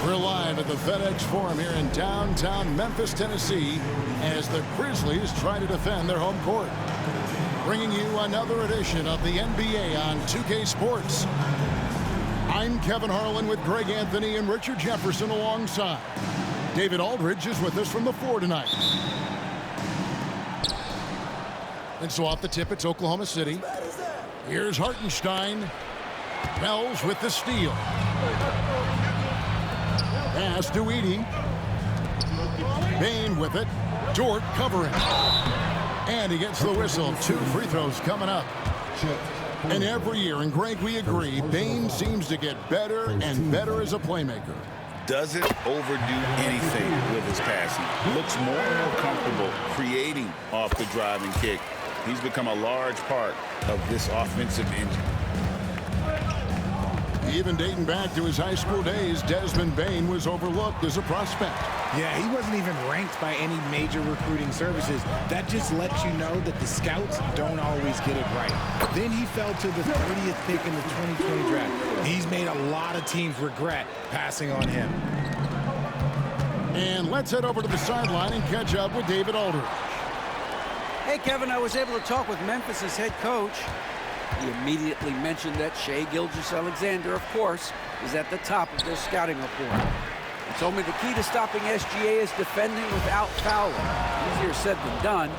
We're live at the FedEx Forum here in downtown Memphis, Tennessee, as the Grizzlies try to defend their home court. Bringing you another edition of the NBA on 2K Sports. I'm Kevin Harlan with Greg Anthony and Richard Jefferson alongside. David Aldridge is with us from the floor tonight. And so off the tip, it's Oklahoma City. Here's Hartenstein. Bells with the steal. Pass to Edey. Bane with it. Dort covering. And he gets the whistle. 2 free throws coming up. And every year, and Greg, we agree, Bane seems to get better and better as a playmaker. Doesn't overdo anything with his passing. Looks more and more comfortable creating off the driving kick. He's become a large part of this offensive engine. Even dating back to his high school days, Desmond Bane was overlooked as a prospect. Yeah, he wasn't even ranked by any major recruiting services. That just lets you know that the scouts don't always get it right. Then he fell to the 30th pick in the 2020 draft. He's made a lot of teams regret passing on him. And let's head over to the sideline and catch up with David Aldridge. Hey, Kevin, I was able to talk with Memphis's head coach. He immediately mentioned that Shai Gilgeous-Alexander, of course, is at the top of their scouting report. He told me the key to stopping SGA is defending without fouling. Easier said than done,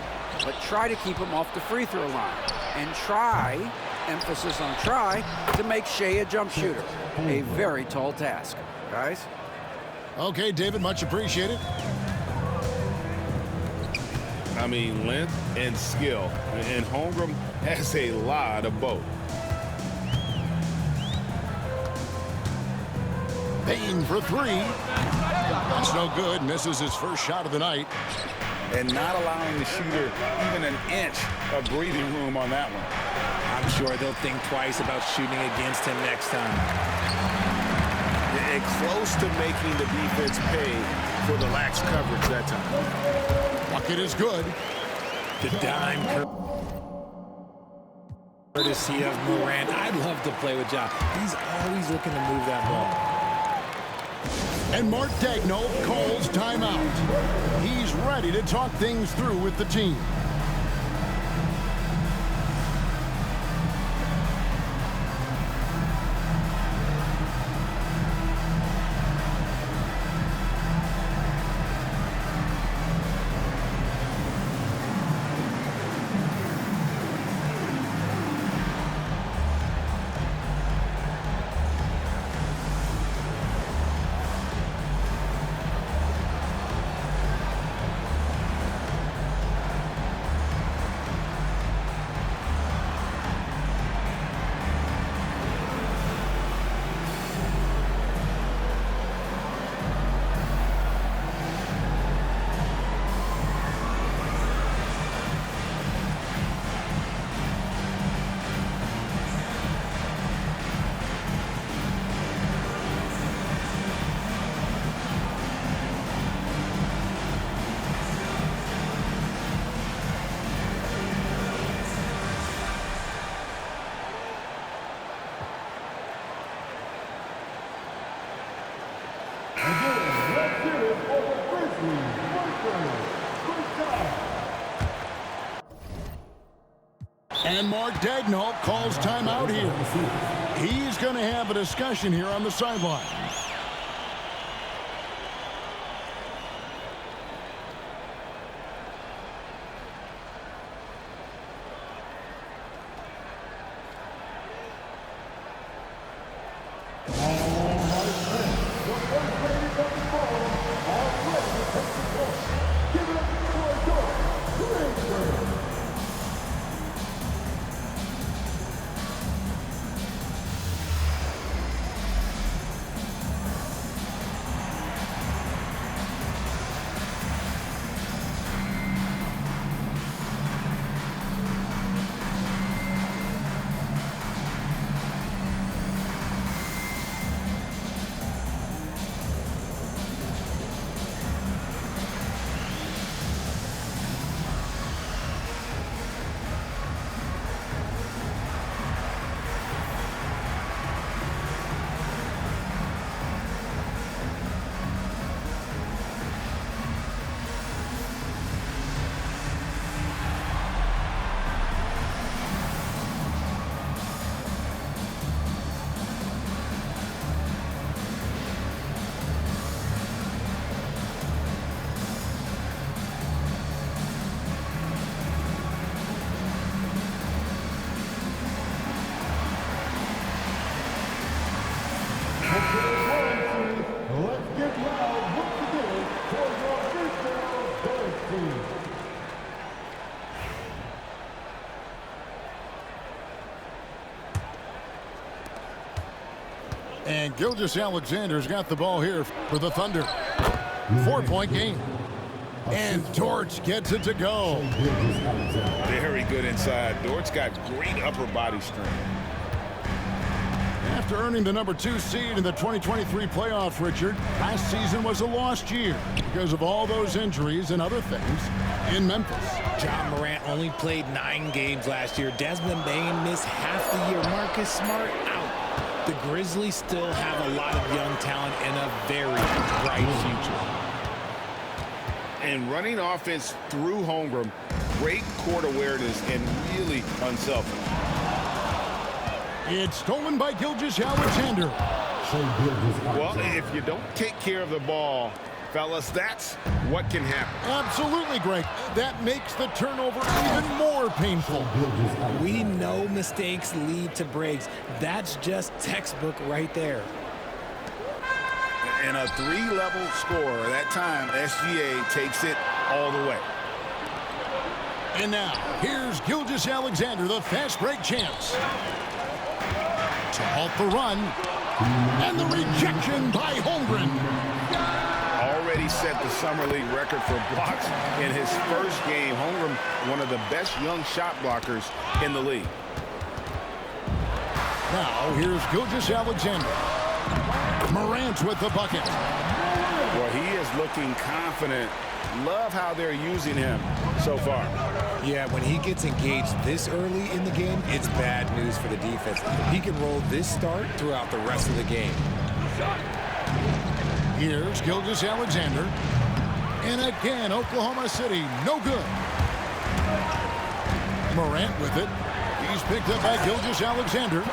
but try to keep him off the free throw line. And try, emphasis on try, to make Shai a jump shooter. A very tall task. Guys? Okay, David, much appreciated. I mean, length and skill. And Holmgren has a lot of both. Bane for 3. That's no good. Misses his first shot of the night. And not allowing the shooter even an inch of breathing room on that one. I'm sure they'll think twice about shooting against him next time. And close to making the defense pay for the lax coverage that time. Bucket is good. The dime courtesy of Morant. I'd love to play with Ja. He's always looking to move that ball. And Mark Daigneault calls timeout. He's ready to talk things through with the team. And Mark Daigneault calls timeout here. He's going to have a discussion here on the sideline. And Gilgeous-Alexander's got the ball here for the Thunder. 4-point game. And Dortch gets it to go. Very good inside. Dortch got great upper body strength. After earning the #2 seed in the 2023 playoffs, Richard, last season was a lost year because of all those injuries and other things in Memphis. John Morant only played 9 games last year. Desmond Bane missed half the year. Marcus Smart out. The Grizzlies still have a lot of young talent and a very bright future. And running offense through Holmgren, great court awareness and really unselfish. It's stolen by Gilgeous-Alexander. Well, if you don't take care of the ball, fellas, that's what can happen. Absolutely, Greg. That makes the turnover even more painful. We know mistakes lead to breaks. That's just textbook right there. And a 3-level score. That time, SGA takes it all the way. And now, here's Gilgeous-Alexander, the fast break champs. To halt the run. And the rejection by Holmgren. Already set the Summer League record for blocks in his first game. Holmgren, one of the best young shot blockers in the league. Now, here's Gilgeous-Alexander. Morant with the bucket. Well, he is looking confident. Love how they're using him so far. Yeah, when he gets engaged this early in the game, it's bad news for the defense. He can roll this start throughout the rest of the game. Here's Gilgeous-Alexander. And again, Oklahoma City, no good. Morant with it. He's picked up by Gilgeous-Alexander.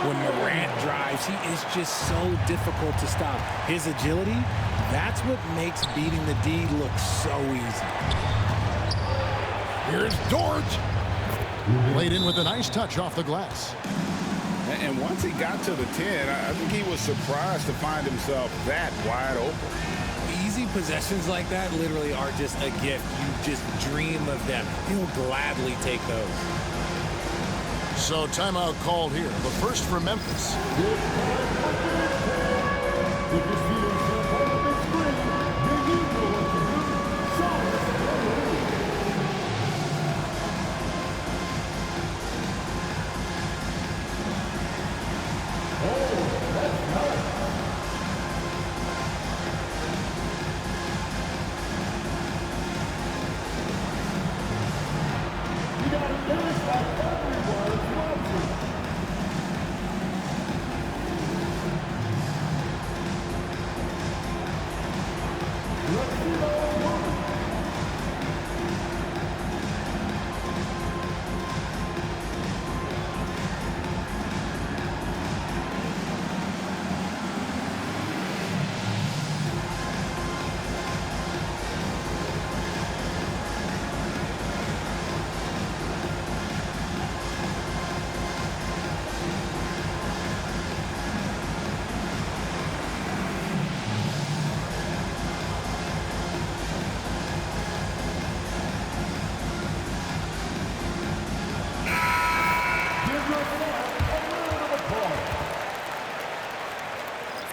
When Morant drives, he is just so difficult to stop. His agility, that's what makes beating the D look so easy. Here's Dortch. Played in with a nice touch off the glass. And once he got to the 10, I think he was surprised to find himself that wide open. Easy possessions like that literally are just a gift. You just dream of them. He'll gladly take those. So timeout called here. The first for Memphis.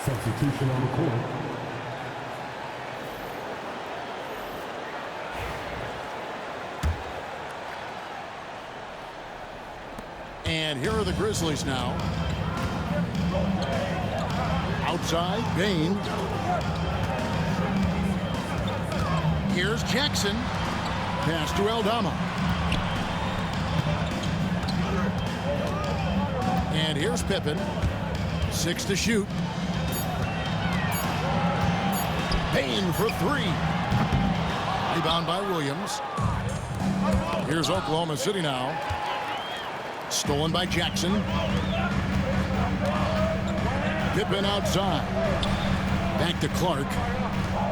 Substitution on the court. And here are the Grizzlies now. Outside, Bane. Here's Jackson. Pass to Aldama. And here's Pippen. 6 to shoot. Bane for 3. Rebound by Williams. Here's Oklahoma City now. Stolen by Jackson. Pippen outside. Back to Clark.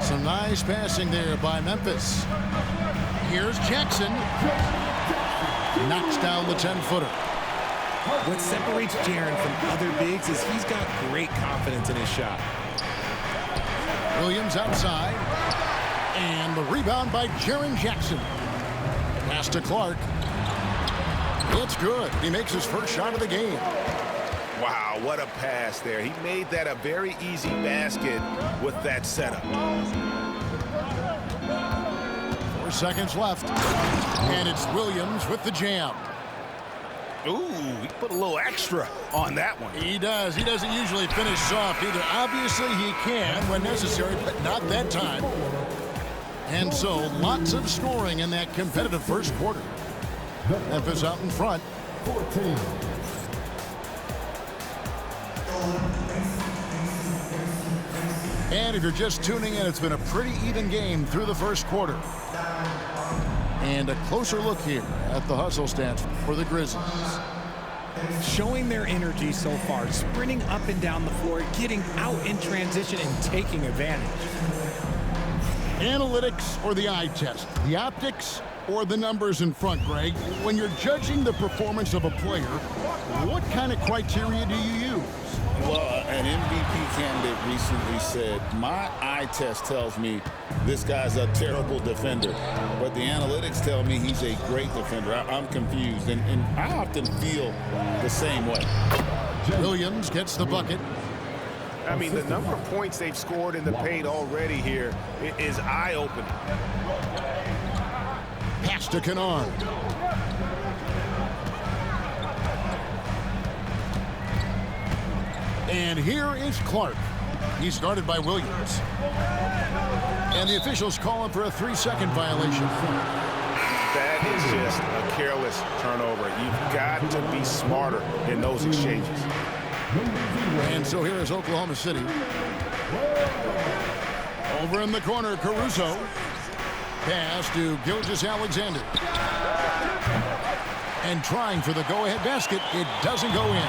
Some nice passing there by Memphis. Here's Jackson. Knocks down the 10-footer. What separates Jaren from other bigs is he's got great confidence in his shot. Williams outside. And the rebound by Jaren Jackson. Pass to Clark. It's good. He makes his first shot of the game. Wow, what a pass there. He made that a very easy basket with that setup. 4 seconds left. And it's Williams with the jam. Ooh, he put a little extra on that one. He does. He doesn't usually finish soft either. Obviously, he can when necessary, but not that time. And so, lots of scoring in that competitive first quarter. Memphis out in front. 14. And if you're just tuning in, it's been a pretty even game through the first quarter. And a closer look here at the hustle stats for the Grizzlies. Showing their energy so far, sprinting up and down the floor, getting out in transition and taking advantage. Analytics or the eye test? The optics or the numbers in front, Greg? When you're judging the performance of a player, what kind of criteria do you use? Well, an MVP candidate recently said, my eye test tells me this guy's a terrible defender, but the analytics tell me he's a great defender. I'm confused, and I often feel the same way. Williams gets the bucket. I mean, the number of points they've scored in the paint already here is eye-opening. Pass to Kennard. And here is Clark. He's guarded by Williams. And the officials call him for a 3-second violation. That is just a careless turnover. You've got to be smarter in those exchanges. And so here is Oklahoma City. Over in the corner, Caruso. Pass to Gilgeous-Alexander. And trying for the go-ahead basket, it doesn't go in.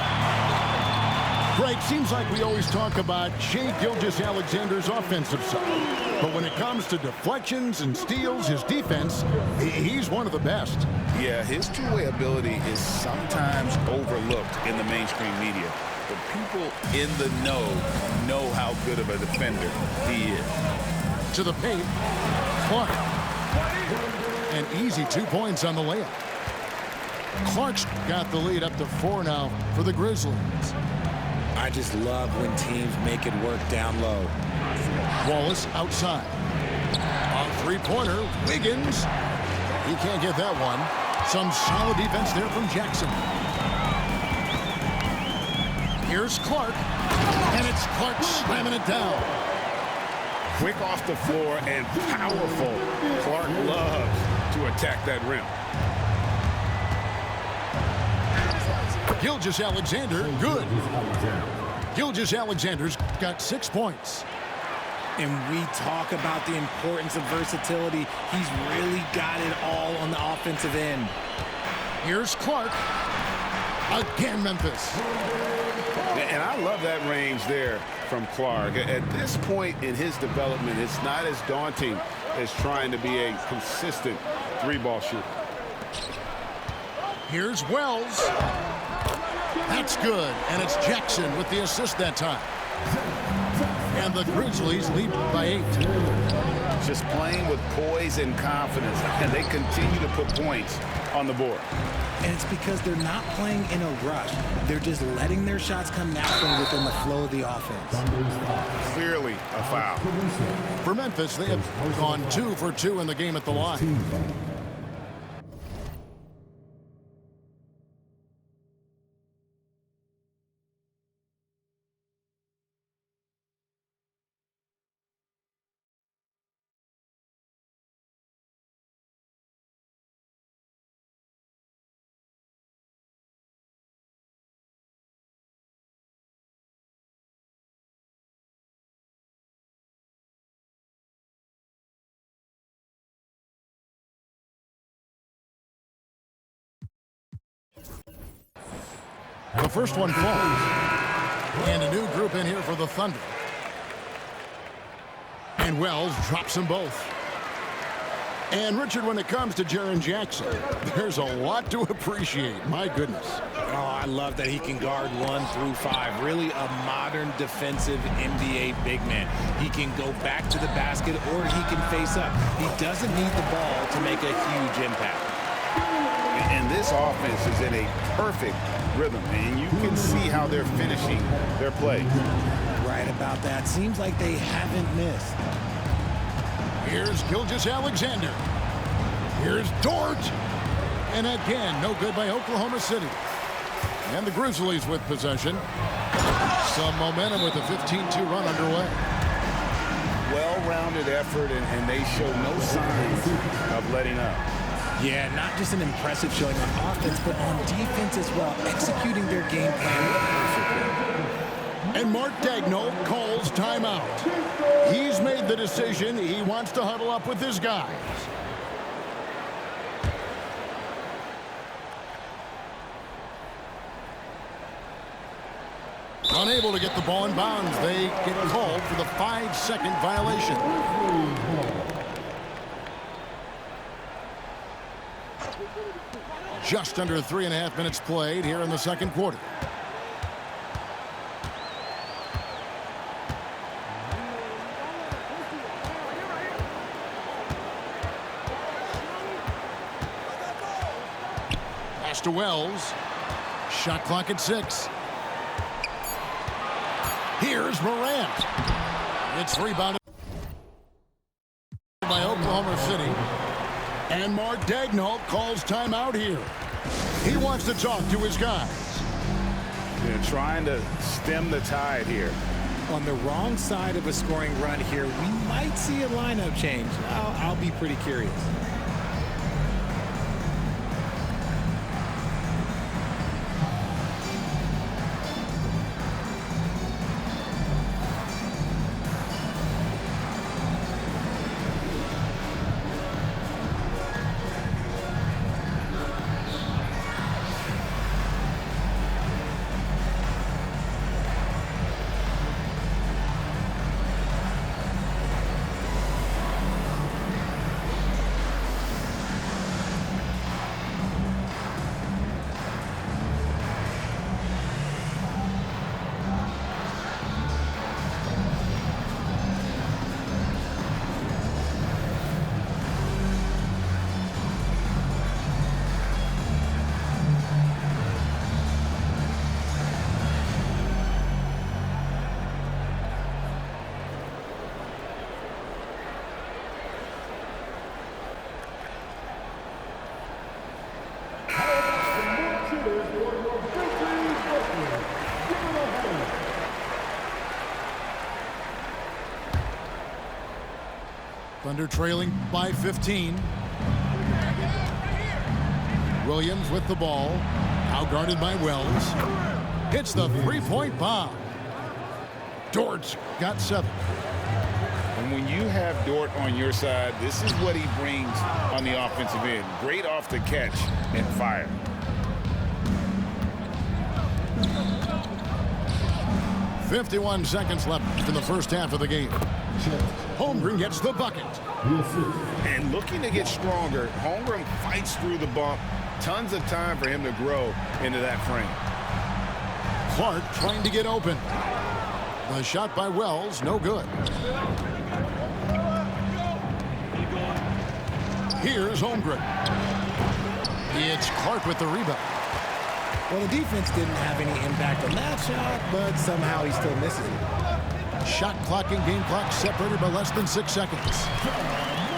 Greg, seems like we always talk about Shai Gilgeous-Alexander's offensive side. But when it comes to deflections and steals, his defense, he's one of the best. Yeah, his two-way ability is sometimes overlooked in the mainstream media. The people in the know how good of a defender he is. To the paint, Clark. An easy 2 points on the layup. Clark's got the lead up to 4 now for the Grizzlies. I just love when teams make it work down low. Wallace outside. On three-pointer, Wiggins. He can't get that one. Some solid defense there from Jackson. Here's Clark. And it's Clark slamming it down. Quick off the floor and powerful. Clark loves to attack that rim. Gilgeous-Alexander, good. Gilgeous-Alexander's got 6 points. And we talk about the importance of versatility. He's really got it all on the offensive end. Here's Clark. Again, Memphis. And I love that range there from Clark. At this point in his development, it's not as daunting as trying to be a consistent three-ball shooter. Here's Wells. That's good, and it's Jackson with the assist that time. And the Grizzlies lead by 8. Just playing with poise and confidence, and they continue to put points on the board. And it's because they're not playing in a rush. They're just letting their shots come naturally within the flow of the offense. Clearly a foul. For Memphis, they have gone 2 for 2 in the game at the line. The first one falls. And a new group in here for the Thunder. And Wells drops them both. And Richard, when it comes to Jaren Jackson, there's a lot to appreciate. My goodness. Oh, I love that he can guard 1 through 5. Really a modern defensive NBA big man. He can go back to the basket or he can face up. He doesn't need the ball to make a huge impact. And this offense is in a perfect rhythm, and you can see how they're finishing their play. Right about that. Seems like they haven't missed. Here's Gilgeous-Alexander. Here's Dort. And again, no good by Oklahoma City. And the Grizzlies with possession. Some momentum with a 15-2 run underway. Well-rounded effort, and they show no signs of letting up. Yeah, not just an impressive showing on offense, but on defense as well, executing their game plan perfectly. And Mark Daigneault calls timeout. He's made the decision. He wants to huddle up with his guys. Unable to get the ball in bounds. They get called for the 5-second violation. Just under 3.5 minutes played here in the second quarter. Pass to Wells. Shot clock at 6. Here's Morant. It's rebounded by Oklahoma City. And Mark Daigneault calls timeout here. He wants to talk to his guys. They're trying to stem the tide here. On the wrong side of a scoring run here, we might see a lineup change. I'll be pretty curious. Thunder trailing by 15. Williams with the ball. Now guarded by Wells. Hits the three-point bomb. Dort's got 7. And when you have Dort on your side, this is what he brings on the offensive end. Great off the catch and fire. .51 seconds left in the first half of the game. Holmgren gets the bucket. And looking to get stronger, Holmgren fights through the bump. Tons of time for him to grow into that frame. Clark trying to get open. The shot by Wells, no good. Here's Holmgren. It's Clark with the rebound. Well, the defense didn't have any impact on that shot, but somehow he still misses it. Shot clock and game clock separated by less than 6 seconds.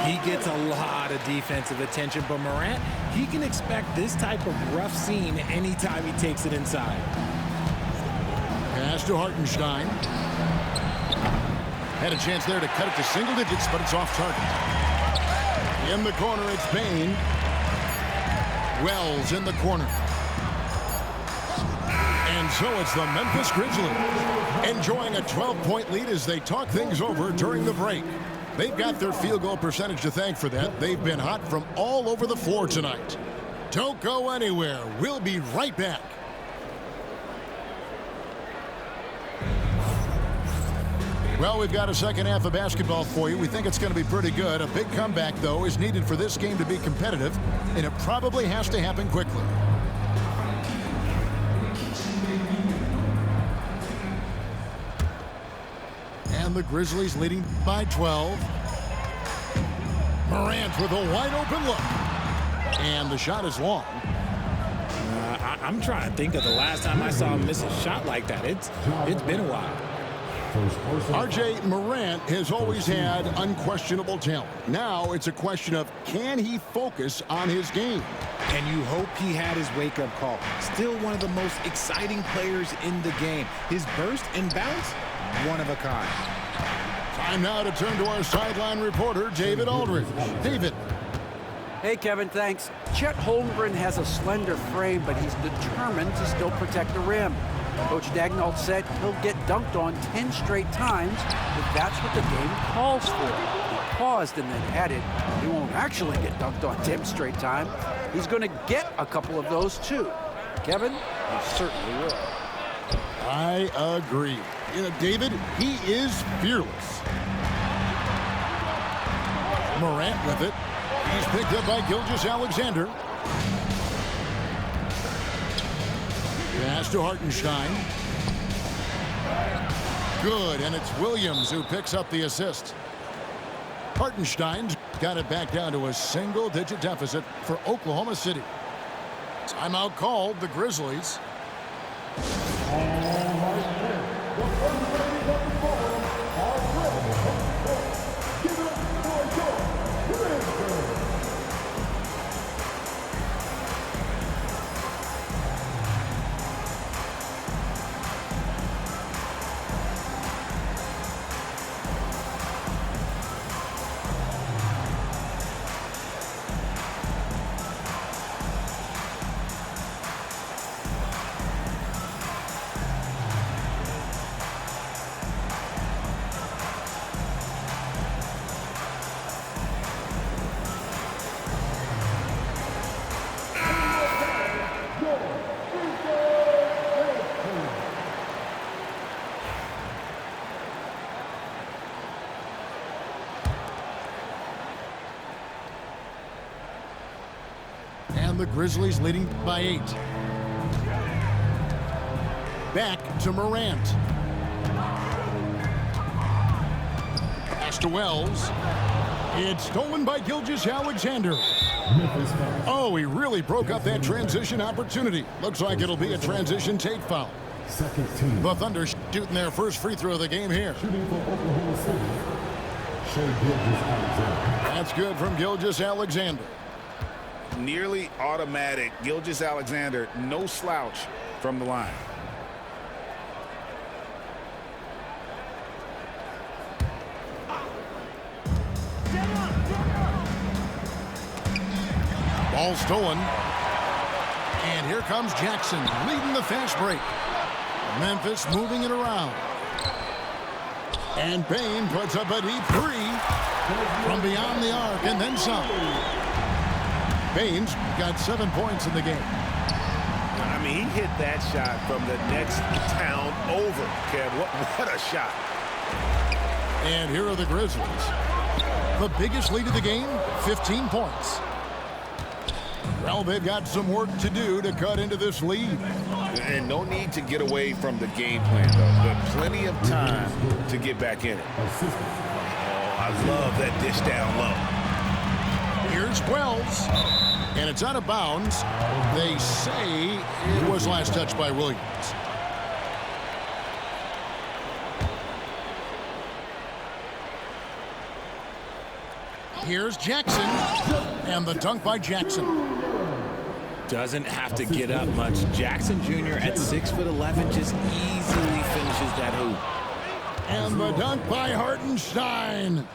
He gets a lot of defensive attention, but Morant, he can expect this type of rough scene anytime he takes it inside. Pass to Hartenstein. Had a chance there to cut it to single digits, but it's off target. In the corner, it's Bain. Wells in the corner. And so it's the Memphis Grizzlies enjoying a 12-point lead as they talk things over during the break. They've got their field goal percentage to thank for that. They've been hot from all over the floor tonight. Don't go anywhere. We'll be right back. Well, we've got a second half of basketball for you. We think it's going to be pretty good. A big comeback, though, is needed for this game to be competitive, and it probably has to happen quickly. And the Grizzlies leading by 12. Morant with a wide open look. And the shot is long. I'm trying to think of the last time I saw him miss a shot like that. It's been a while. R.J. Morant has always had unquestionable talent. Now it's a question of, can he focus on his game? And you hope he had his wake-up call. Still one of the most exciting players in the game. His burst and bounce, one of a kind. Time now to turn to our sideline reporter, David Aldridge. David. Hey, Kevin, thanks. Chet Holmgren has a slender frame, but he's determined to still protect the rim. Coach Dagnall said he'll get dunked on 10 straight times, but that's what the game calls for. He paused and then added, he won't actually get dunked on 10 straight times. He's going to get a couple of those, too. Kevin, he certainly will. I agree. You know, David, he is fearless. Morant with it. He's picked up by Gilgeous-Alexander. Pass to Hartenstein. Good, and it's Williams who picks up the assist. Hartenstein's got it back down to a single-digit deficit for Oklahoma City. Timeout called, the Grizzlies. And the Grizzlies leading by 8. Back to Morant. Pass to Wells. It's stolen by Gilgeous-Alexander. Oh, he really broke up that transition opportunity. Looks like it'll be a transition take foul. Second team. The Thunder shooting their first free throw of the game here. Shooting for Oklahoma City. Shea Gilgeous-Alexander. That's good from Gilgeous-Alexander. Nearly automatic. Gilgeous-Alexander, no slouch from the line. Ball stolen. And here comes Jackson leading the fast break. Memphis moving it around. And Payne puts up a deep three from beyond the arc and then some. Payne's got 7 points in the game. I mean, he hit that shot from the next town over, Kev. What a shot. And here are the Grizzlies. The biggest lead of the game, 15 points. Well, they've got some work to do to cut into this lead. And no need to get away from the game plan, though. But plenty of time to get back in it. Oh, I love that dish down low. Here's Wells. And it's out of bounds. They say it was last touched by Williams. Here's Jackson. And the dunk by Jackson. Doesn't have to get up much. Jackson Jr. at 6'11" just easily finishes that hoop. And the dunk by Hartenstein.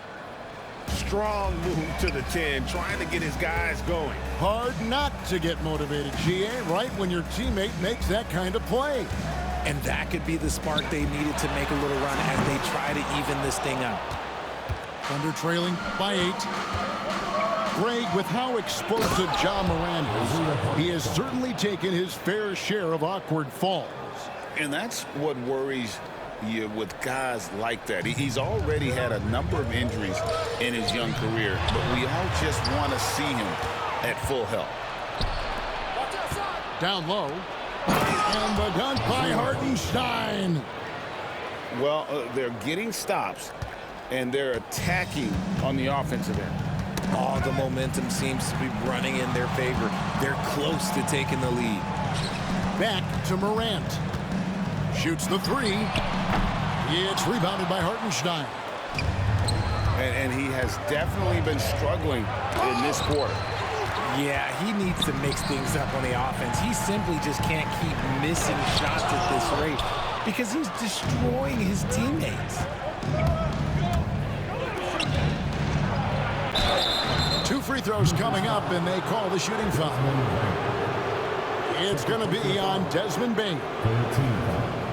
Strong move to the 10, trying to get his guys going. Hard not to get motivated, GA, right when your teammate makes that kind of play. And that could be the spark they needed to make a little run as they try to even this thing out. Thunder trailing by 8. Greg, with how explosive Ja Morant is, he has certainly taken his fair share of awkward falls. And that's what worries you with guys like that. He's already had a number of injuries in his young career, but we all just want to see him at full health. Down low. And the dunk by Hartenstein. Well, they're getting stops, and they're attacking on the offensive end. All the momentum seems to be running in their favor. They're close to taking the lead. Back to Morant. Shoots the three. It's rebounded by Hartenstein. And he has definitely been struggling in this quarter. Yeah, he needs to mix things up on the offense. He simply just can't keep missing shots at this rate because he's destroying his teammates. 2 free throws coming up, and they call the shooting foul. It's going to be on Desmond Bane.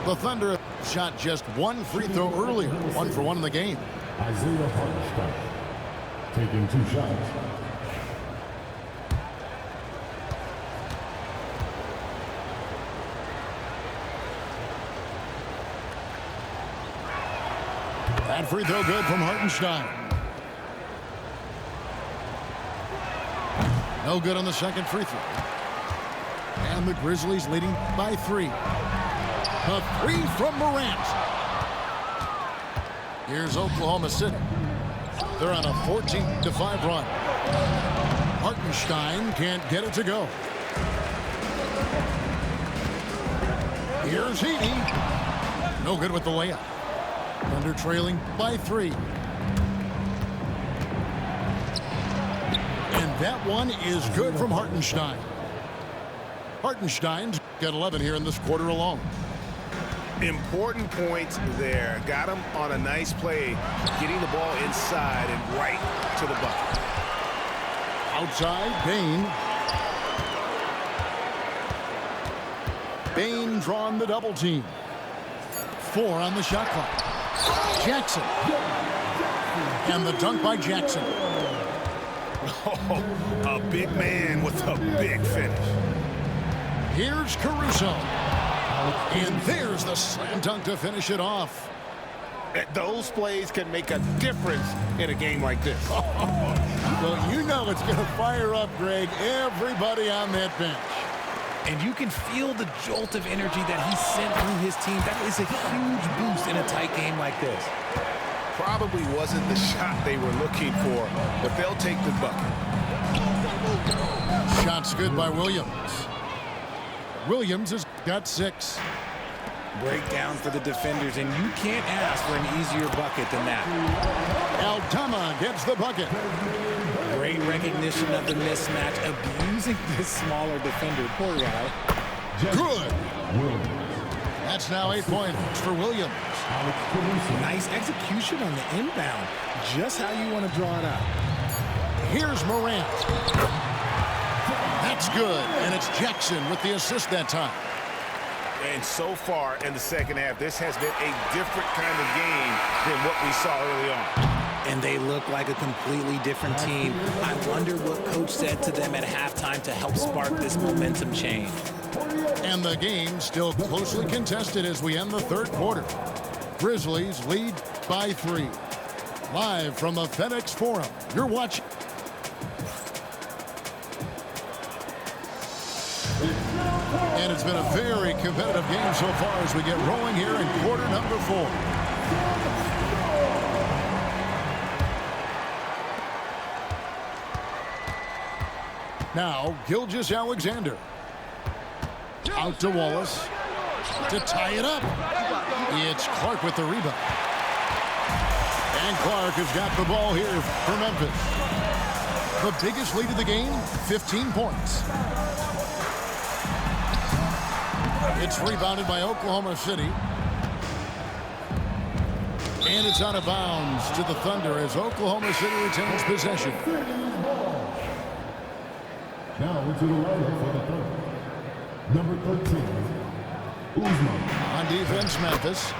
The Thunder shot just 1 free throw earlier, 1 for 1 in the game. Isaiah Hartenstein taking 2 shots. That free throw good from Hartenstein. No good on the second free throw. And the Grizzlies leading by 3. A 3 from Morant. Here's Oklahoma City. They're on a 14-5 run. Hartenstein can't get it to go. Here's Heaney. No good with the layup. Thunder trailing by 3. And that one is good from Hartenstein. Hartenstein's got 11 here in this quarter alone. Important points there. Got him on a nice play, getting the ball inside and right to the bucket. Outside, Bane. Bane drawn the double team. 4 on the shot clock. Jackson. And the dunk by Jackson. Oh, a big man with a big finish. Here's Caruso. And there's the slam dunk to finish it off. Those plays can make a difference in a game like this. Well, you know it's going to fire up, Greg, everybody on that bench. And you can feel the jolt of energy that he sent through his team. That is a huge boost in a tight game like this. Probably wasn't the shot they were looking for, but they'll take the bucket. Shot's good by Williams. Williams has got 6. Breakdown for the defenders, and you can't ask for an easier bucket than that. Aldama gets the bucket. Great recognition of the mismatch, abusing this smaller defender. Poor guy. Good. That's now 8 points for Williams. Nice execution on the inbound. Just how you want to draw it up. Here's Morant. That's good, and it's Jackson with the assist that time. And so far in the second half, this has been a different kind of game than what we saw early on. And they look like a completely different team. I wonder what coach said to them at halftime to help spark this momentum change. And the game still closely contested as we end the third quarter. Grizzlies lead by 3. Live from the FedEx Forum, you're watching. And it's been a very competitive game so far as we get rolling here in quarter number 4. Now, Gilgeous-Alexander. Out to Wallace. To tie it up. It's Clark with the rebound. And Clark has got the ball here for Memphis. The biggest lead of the game, 15 points. It's rebounded by Oklahoma City. And it's out of bounds to the Thunder as Oklahoma City retains possession. Now into the lineup for the Thunder. Number 13, Uzman. On defense, Memphis.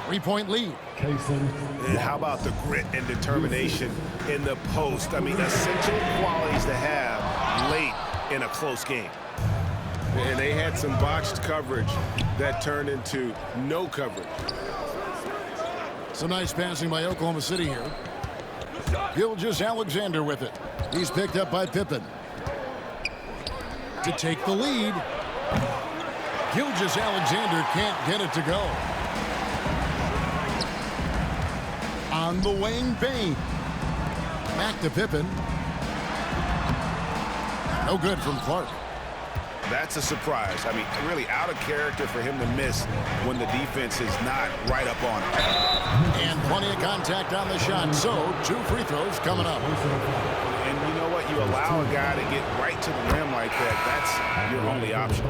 3-point lead. And how about the grit and determination in the post? I mean, essential qualities to have late in a close game. And they had some botched coverage that turned into no coverage. Some nice passing by Oklahoma City here. Gilgeous-Alexander with it. He's picked up by Pippen. To take the lead. Gilgeous-Alexander can't get it to go. On the wing, Bane. Back to Pippen. No good from Clark. That's a surprise. I mean, really out of character for him to miss when the defense is not right up on him. And plenty of contact on the shot, so 2 free throws coming up. And you know what? You allow a guy to get right to the rim like that, that's your only option.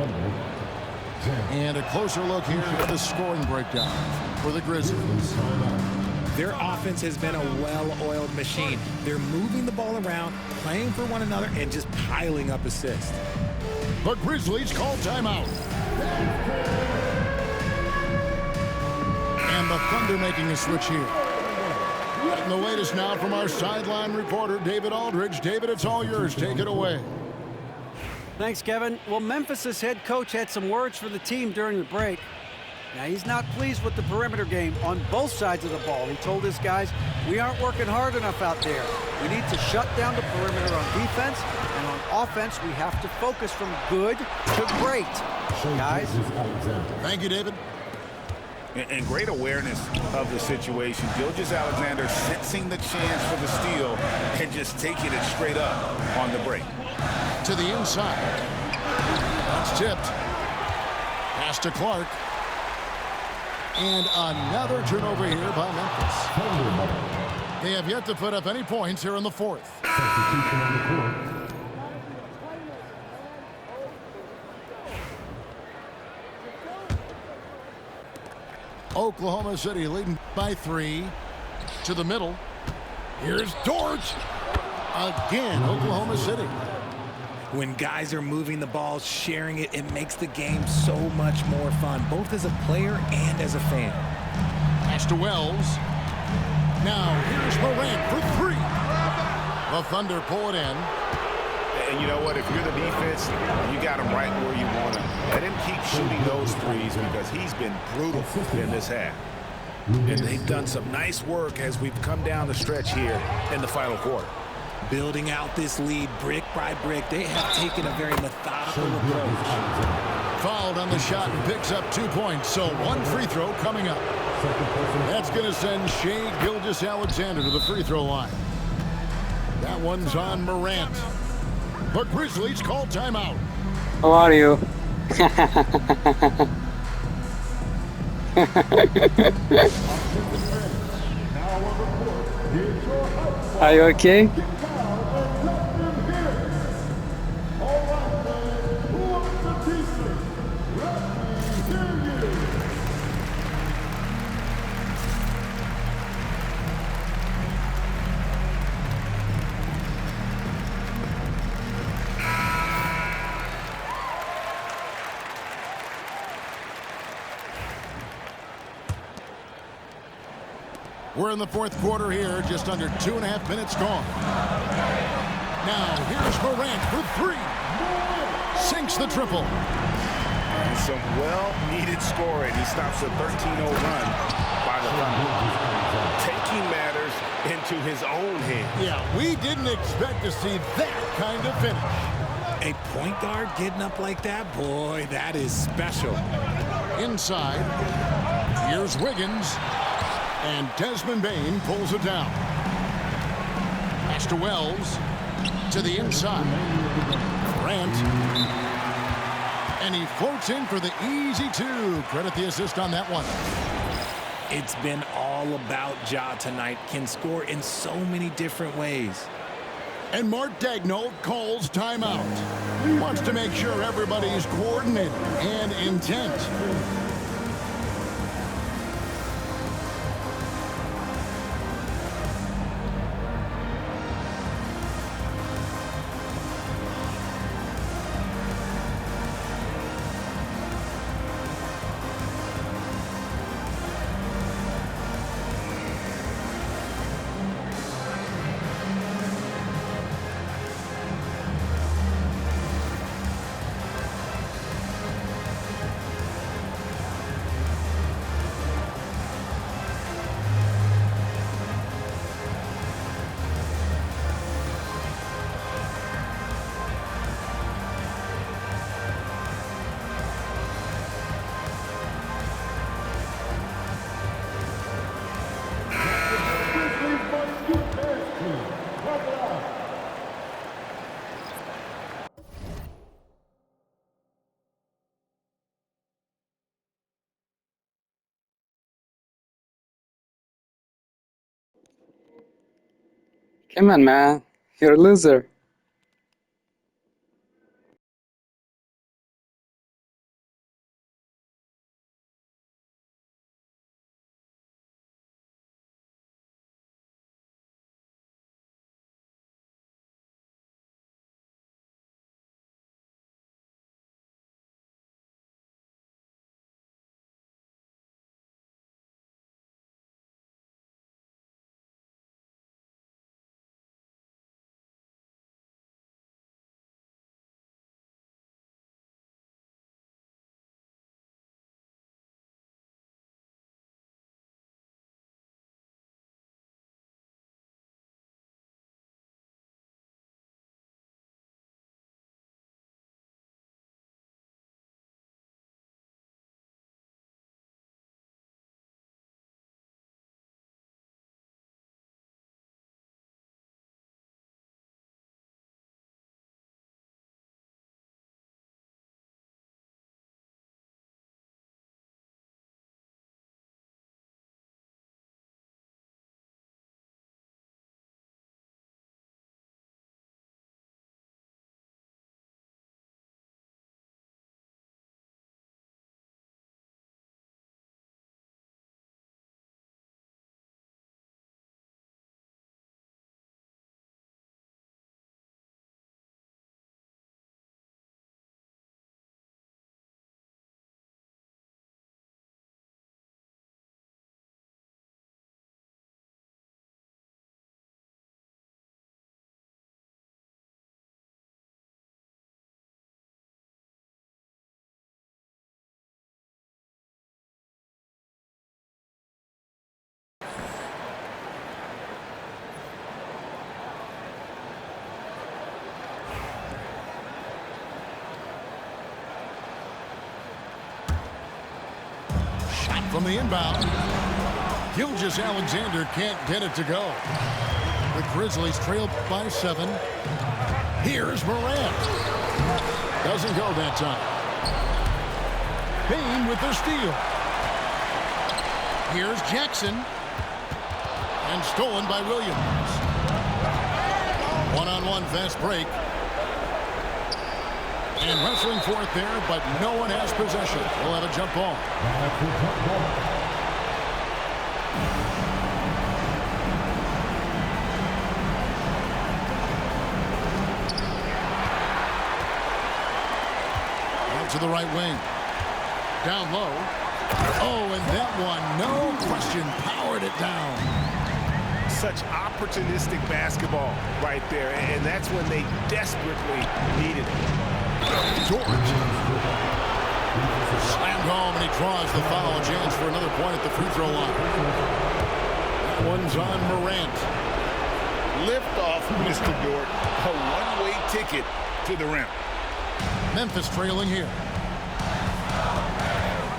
And a closer look here at the scoring breakdown for the Grizzlies. Their offense has been a well-oiled machine. They're moving the ball around, playing for one another, and just piling up assists. The Grizzlies call timeout. And the Thunder making a switch here. And the latest now from our sideline reporter, David Aldridge. David, it's all yours. Take it away. Thanks, Kevin. Well, Memphis's head coach had some words for the team during the break. Now, he's not pleased with the perimeter game on both sides of the ball. He told his guys, we aren't working hard enough out there. We need to shut down the perimeter on defense, and on offense, we have to focus from good to great. Guys? Thank you, David. And great awareness of the situation. Gilgeous-Alexander sensing the chance for the steal and just taking it straight up on the break. To the inside. That's tipped. Pass to Clark. And another turnover here by Memphis. They have yet to put up any points here in the fourth. Oklahoma City leading by 3 to the middle. Here's Dort. Again, Oklahoma City. When guys are moving the ball, sharing it, it makes the game so much more fun, both as a player and as a fan. Pass to Wells. Now here's Morant for 3. The Thunder pull it in. And you know what? If you're the defense, you got him right where you want him. Let him keep shooting those threes because he's been brutal in this half. And they've done some nice work as we've come down the stretch here in the final quarter. Building out this lead brick by brick, they have taken a very methodical approach. Fouled on the shot and picks up 2 points, so 1 free throw coming up. That's going to send Shai Gilgeous-Alexander to the free throw line. That one's on Morant. But Grizzlies call timeout. How are you? Are you okay? We're in the fourth quarter here, just under 2.5 minutes gone. Now, here's Morant for 3. Sinks the triple. And some well-needed scoring. He stops a 13-0 run by the Thunder, taking matters into his own hands. Yeah, we didn't expect to see that kind of finish. A point guard getting up like that, boy, that is special. Inside, here's Wiggins. And Desmond Bain pulls it down. Pass to Wells. To the inside. Grant. And he floats in for the easy 2. Credit the assist on that one. It's been all about Ja tonight. Can score in so many different ways. And Mark Daigneault calls timeout. He wants to make sure everybody's coordinated and intent. Come on, man. You're a loser. Shot from the inbound. Gilgeous-Alexander can't get it to go. The Grizzlies trail by 7. Here's Morant. Doesn't go that time. Payne with the steal. Here's Jackson. And stolen by Williams. One-on-one fast break. And wrestling for it there, but no one has possession. We'll have a jump ball. Out to the right wing. Down low. Oh, and that one, no question, powered it down. Such opportunistic basketball right there, and that's when they desperately needed it. George. Slammed home, and he draws the foul. Chance for another point at the free throw line. That one's on Morant. Lift off, Mr. Dort. A one-way ticket to the rim. Memphis trailing here.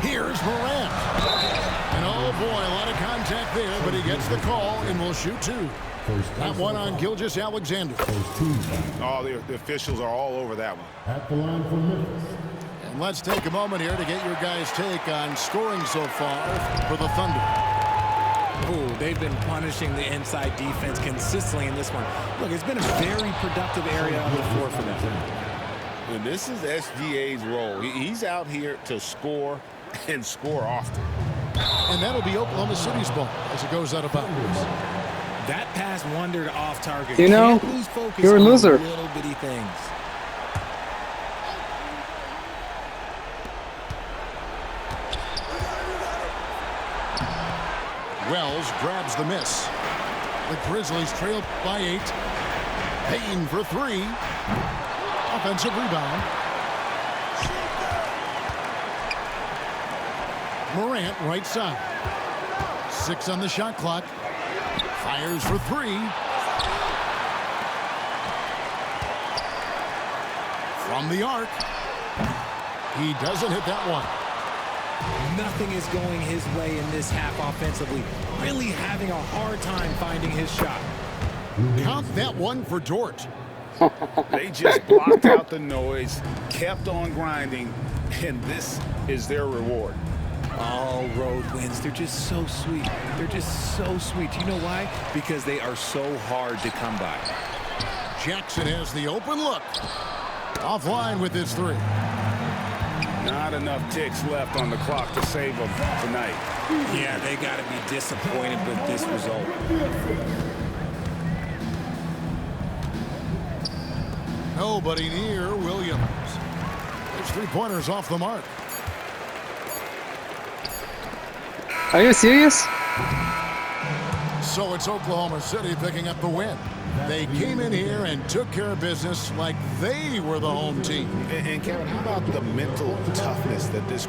Here's Morant. And oh boy, a lot of contact there, but he gets the call and will shoot 2. That one on Gilgeous-Alexander. Oh, the officials are all over that one. At the line for Memphis. And let's take a moment here to get your guys' take on scoring so far for the Thunder. Oh, they've been punishing the inside defense consistently in this one. Look, it's been a very productive area on the floor for them. And this is SGA's role. He's out here to score and score often. And that'll be Oklahoma City's ball as it goes out of bounds. That pass wandered off target. You know, Can't lose focus you're a on loser. Little bitty things. Wells grabs the miss. The Grizzlies trail by 8. Payne for 3. Offensive rebound. Morant right side. 6 on the shot clock. Fires for 3. From the arc. He doesn't hit that one. Nothing is going his way in this half offensively. Really having a hard time finding his shot. Count that one for Dort. They just blocked out the noise, kept on grinding, and this is their reward. Oh, road wins. They're just so sweet. They're just so sweet. You know why? Because they are so hard to come by. Jackson has the open look. Offline with his three. Not enough ticks left on the clock to save them tonight. Yeah, they got to be disappointed with this result. Nobody near Williams. His three-pointers off the mark. Are you serious? So it's Oklahoma City picking up the win. They came in here and took care of business like they were the home team. And Kevin, how about the mental toughness that this